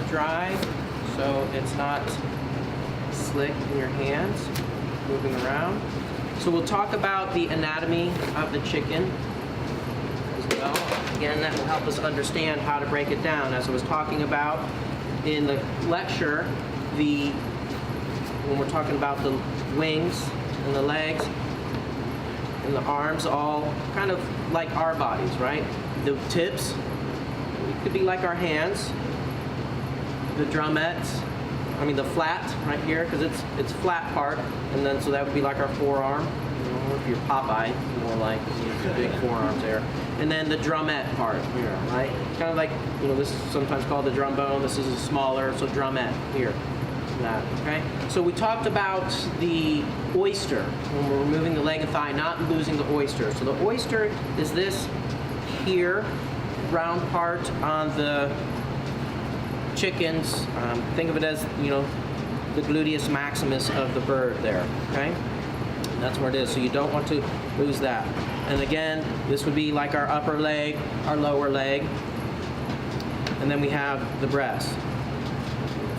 dry so it's not slick in your hands moving around. So we'll talk about the anatomy of the chicken as well. Again, that will help us understand how to break it down. As I was talking about in the lecture, when we're talking about the wings and the legs and the arms, all kind of like our bodies, right? The tips could be like our hands. The drumettes, the flat right here, because it's flat part, and then so that would be like our forearm. If you're Popeye, more like big forearms there. And then the drumette part here, right? Kind of like, this is sometimes called the drum bone. This is a smaller, so drumette here. That, okay? So we talked about the oyster when we're removing the leg and thigh, not losing the oyster. So the oyster is this here, round part on the chickens. Think of it as, the gluteus maximus of the bird there, okay? And that's where it is, so you don't want to lose that. And again, this would be like our upper leg, our lower leg, and then we have the breast.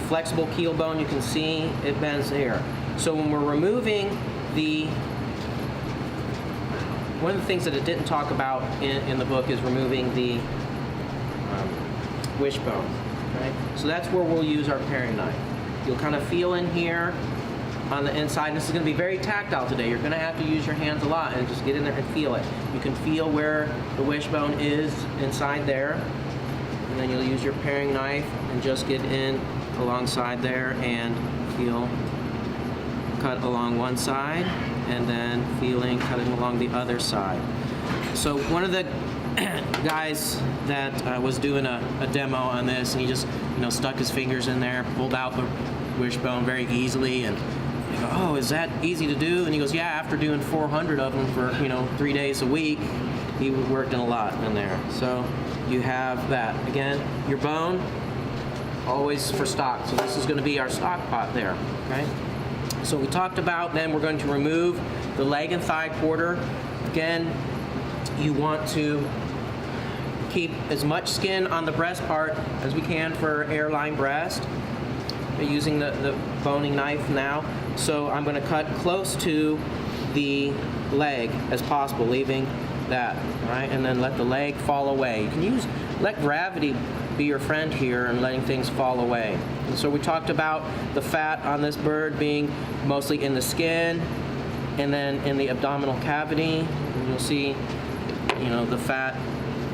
Flexible keel bone, you can see it bends here. So when we're removing one of the things that it didn't talk about in the book is removing the wishbone. Okay? So that's where we'll use our paring knife. You'll kind of feel in here on the inside. This is going to be very tactile today. You're going to have to use your hands a lot and just get in there and feel it. You can feel where the wishbone is inside there, and then you'll use your paring knife and just get in alongside there and feel cut along one side, and then cutting along the other side. So one of the guys that was doing a demo on this, and he just stuck his fingers in there, pulled out the wishbone very easily, and I go, oh, is that easy to do? And he goes, yeah, after doing 400 of them for 3 days a week, he worked in a lot in there. So you have that. Again, your bone, always for stock. So this is going to be our stock pot there, okay? So we talked about, then we're going to remove the leg and thigh quarter. Again, you want to keep as much skin on the breast part as we can for airline breast. We're using the boning knife now. So I'm going to cut close to the leg as possible, leaving that, right? And then let the leg fall away. You can let gravity be your friend here and letting things fall away. And so we talked about the fat on this bird being mostly in the skin and then in the abdominal cavity. And you'll see, the fat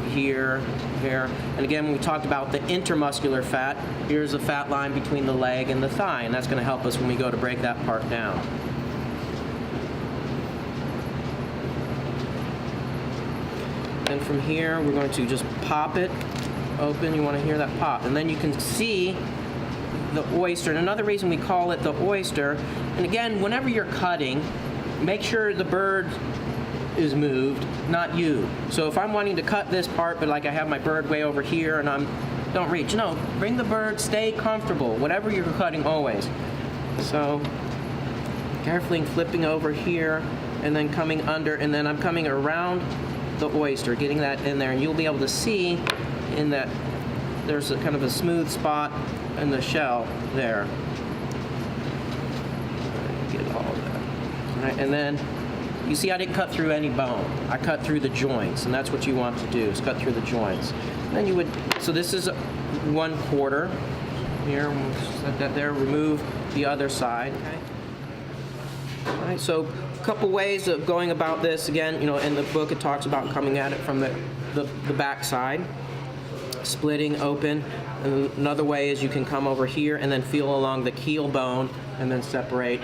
here. And again, when we talked about the intermuscular fat, here's the fat line between the leg and the thigh, and that's going to help us when we go to break that part down. And from here, we're going to just pop it open. You want to hear that pop. And then you can see the oyster. And another reason we call it the oyster, and again, whenever you're cutting, make sure the bird is moved, not you. So if I'm wanting to cut this part, but like I have my bird way over here and don't reach. No, bring the bird, stay comfortable, whatever you're cutting always. So carefully flipping over here and then coming under, and then I'm coming around the oyster, getting that in there, and you'll be able to see in that there's a kind of a smooth spot in the shell there. Get all of that. All right, and then you see I didn't cut through any bone. I cut through the joints, and that's what you want to do, is cut through the joints. And then you would, so this is 1/4 here, we'll set that there, remove the other side. Okay. All right, so a couple ways of going about this. Again, in the book it talks about coming at it from the back side, splitting open. And another way is you can come over here and then feel along the keel bone and then separate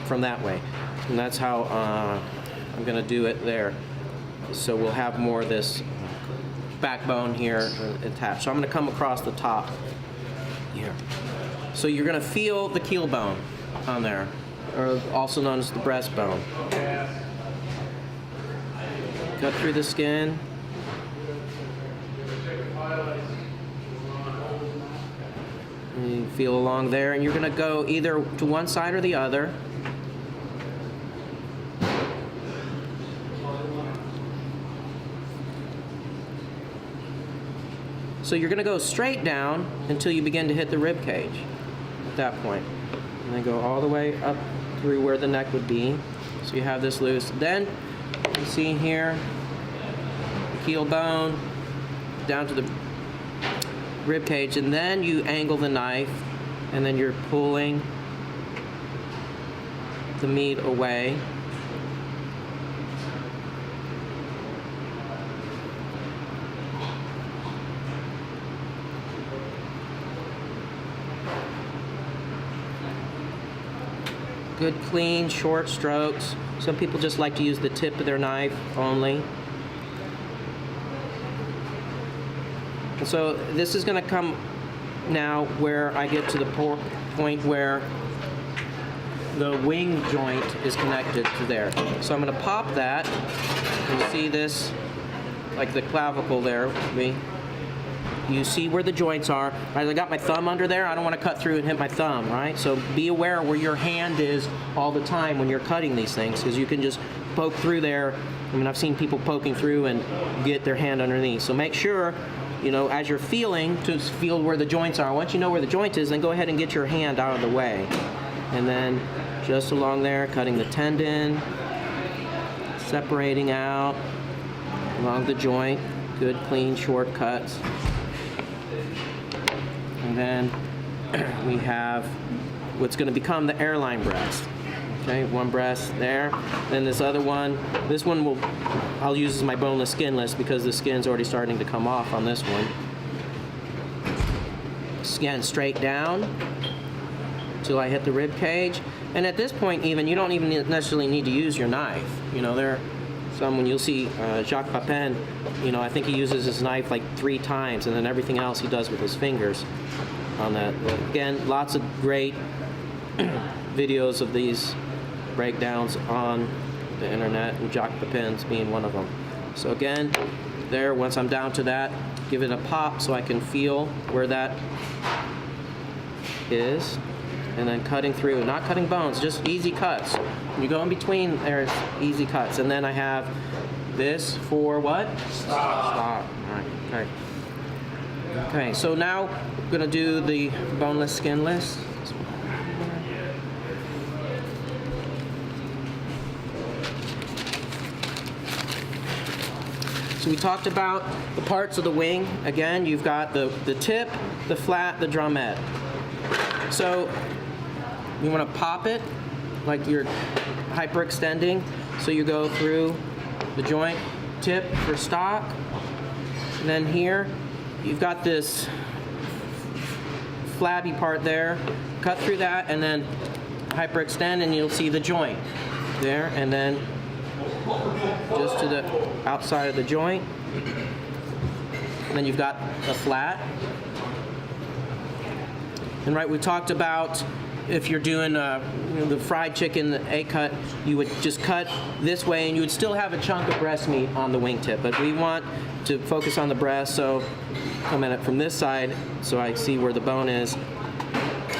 from that way. And that's how I'm going to do it there. So we'll have more of this backbone here attached. So I'm going to come across the top here. So you're going to feel the keel bone on there, or also known as the breastbone. Cut through the skin. And you feel along there, and you're going to go either to one side or the other. So you're gonna go straight down until you begin to hit the rib cage at that point. And then go all the way up through where the neck would be. So you have this loose. Then you see here, the keel bone down to the rib cage, and then you angle the knife, and then you're pulling the meat away. Good, clean, short strokes. Some people just like to use the tip of their knife only. And so this is going to come now where I get to the point where the wing joint is connected to there. So I'm going to pop that. You see this, like the clavicle there. You see where the joints are. Right, I got my thumb under there. I don't want to cut through and hit my thumb, right? So be aware where your hand is all the time when you're cutting these things, because you can just poke through there. I mean, I've seen people poking through and get their hand underneath. So make sure, you know, as you're feeling, to feel where the joints are. Once you know where the joint is, then go ahead and get your hand out of the way. And then just along there, cutting the tendon, separating out along the joint. Good, clean, short cuts. And then we have what's going to become the airline breast. Okay, one breast there. Then this other one, I'll use as my boneless skinless because the skin's already starting to come off on this one. Skin straight down until I hit the rib cage. And at this point even, you don't even necessarily need to use your knife. You know, there are some, when you'll see Jacques Papin, you know, I think he uses his knife like 3 times, and then everything else he does with his fingers on that. But again, lots of great videos of these breakdowns on the internet, and Jacques Papin's being one of them. So again, there, once I'm down to that, give it a pop so I can feel where that is, and then cutting through, not cutting bones, just easy cuts. When you go in between, there's easy cuts. And then I have this for what? Stop. All right. Okay. Okay, so now I'm going to do the boneless, skinless. So we talked about the parts of the wing. Again, you've got the tip, the flat, the drumette. So you want to pop it like you're hyperextending. So you go through the joint, tip for stock. And then here, you've got this flabby part there. Cut through that and then hyperextend, and you'll see the joint there. And then just to the outside of the joint. And then you've got the flat. And right, we talked about if you're doing the fried chicken, the egg cut, you would just cut this way and you would still have a chunk of breast meat on the wingtip. But we want to focus on the breast, so come at it from this side so I see where the bone is.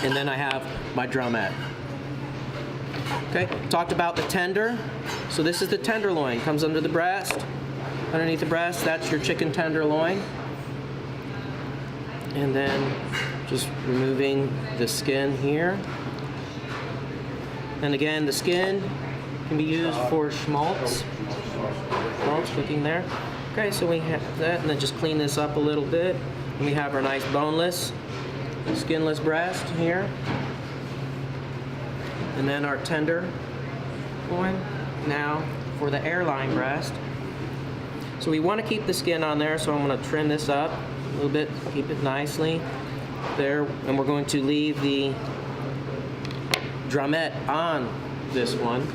And then I have my drumette. Okay, talked about the tender. So this is the tenderloin, comes under the breast. Underneath the breast, that's your chicken tenderloin. And then just removing the skin here. And again, the skin can be used for schmaltz. Schmaltz cooking there. Okay, so we have that, and then just clean this up a little bit. And we have our nice boneless, skinless breast here. And then our tender loin. Now for the airline breast. So we want to keep the skin on there, so I'm going to trim this up a little bit, keep it nicely there, and we're going to leave the drumette on this one.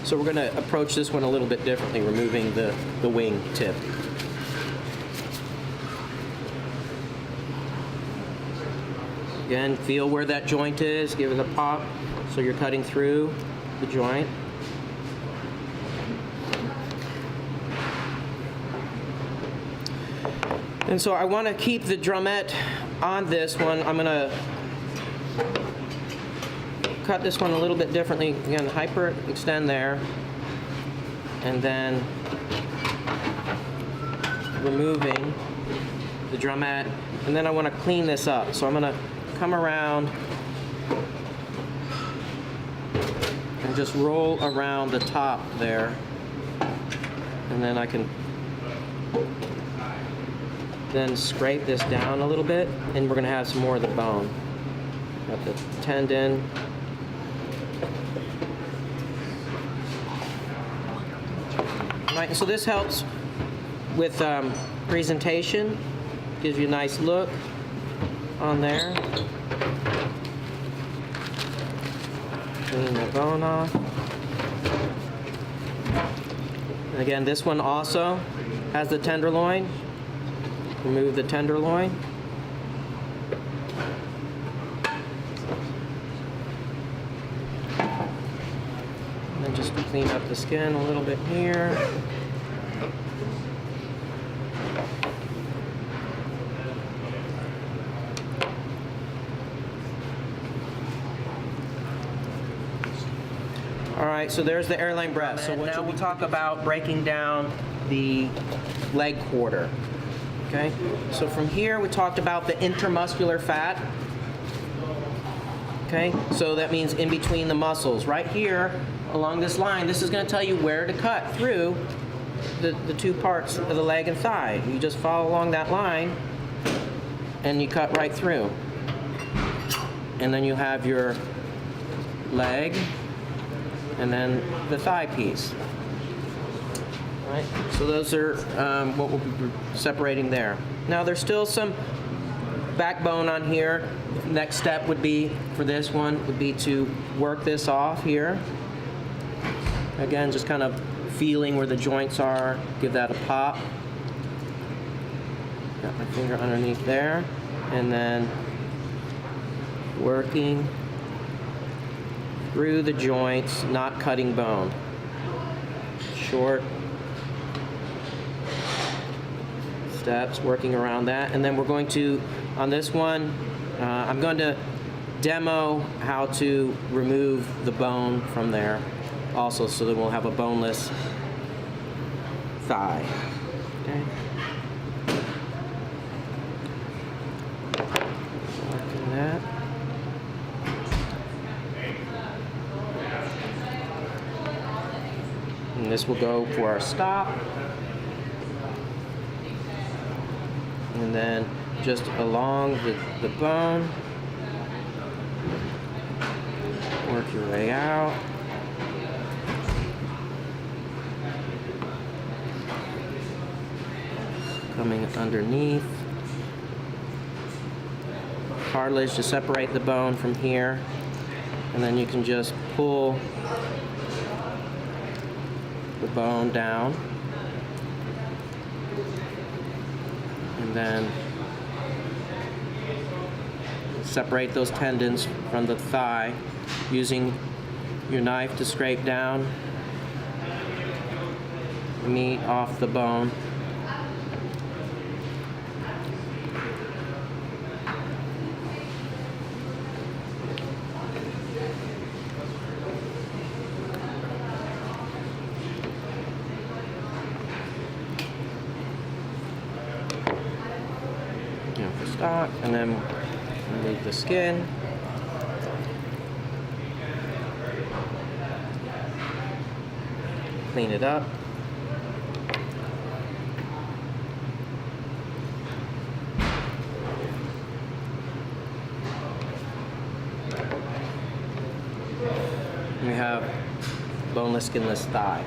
So we're going to approach this one a little bit differently, removing the wing tip. Again, feel where that joint is, give it a pop so you're cutting through the joint. And so I want to keep the drumette on this one. I'm going to cut this one a little bit differently. Again, hyper extend there, and then removing the drumette, and then I want to clean this up. So I'm going to come around and just roll around the top there, and then I can then scrape this down a little bit, and we're going to have some more of the bone. Got the tendon. Right, so this helps with presentation, gives you a nice look on there. Clean the bone off. And again, this one also has the tenderloin. Remove the tenderloin. And then just clean up the skin a little bit here. All right, so there's the airline breast. So now we'll talk about breaking down the leg quarter. Okay, so from here we talked about the intermuscular fat. Okay, so that means in between the muscles. Right here along this line, this is going to tell you where to cut through the two parts of the leg and thigh. You just follow along that line and you cut right through. And then you have your leg and then the thigh piece. Right? So those are what we'll be separating there. Now there's still some backbone on here. Next step would be, for this one, would be to work this off here. Again, just kind of feeling where the joints are, give that a pop. Got my finger underneath there, and then working through the joints, not cutting bone. Short steps, working around that. And then we're going to, on this one, I'm going to demo how to remove the bone from there also, so that we'll have a boneless thigh. Okay. Working that. And this will go for our stop. And then just along the bone, work your way out. Coming underneath. Cartilage to separate the bone from here. And then you can just pull the bone down. And then separate those tendons from the thigh using your knife to scrape down meat off the bone. Stock, and then remove the skin. Clean it up. We have boneless, skinless thigh.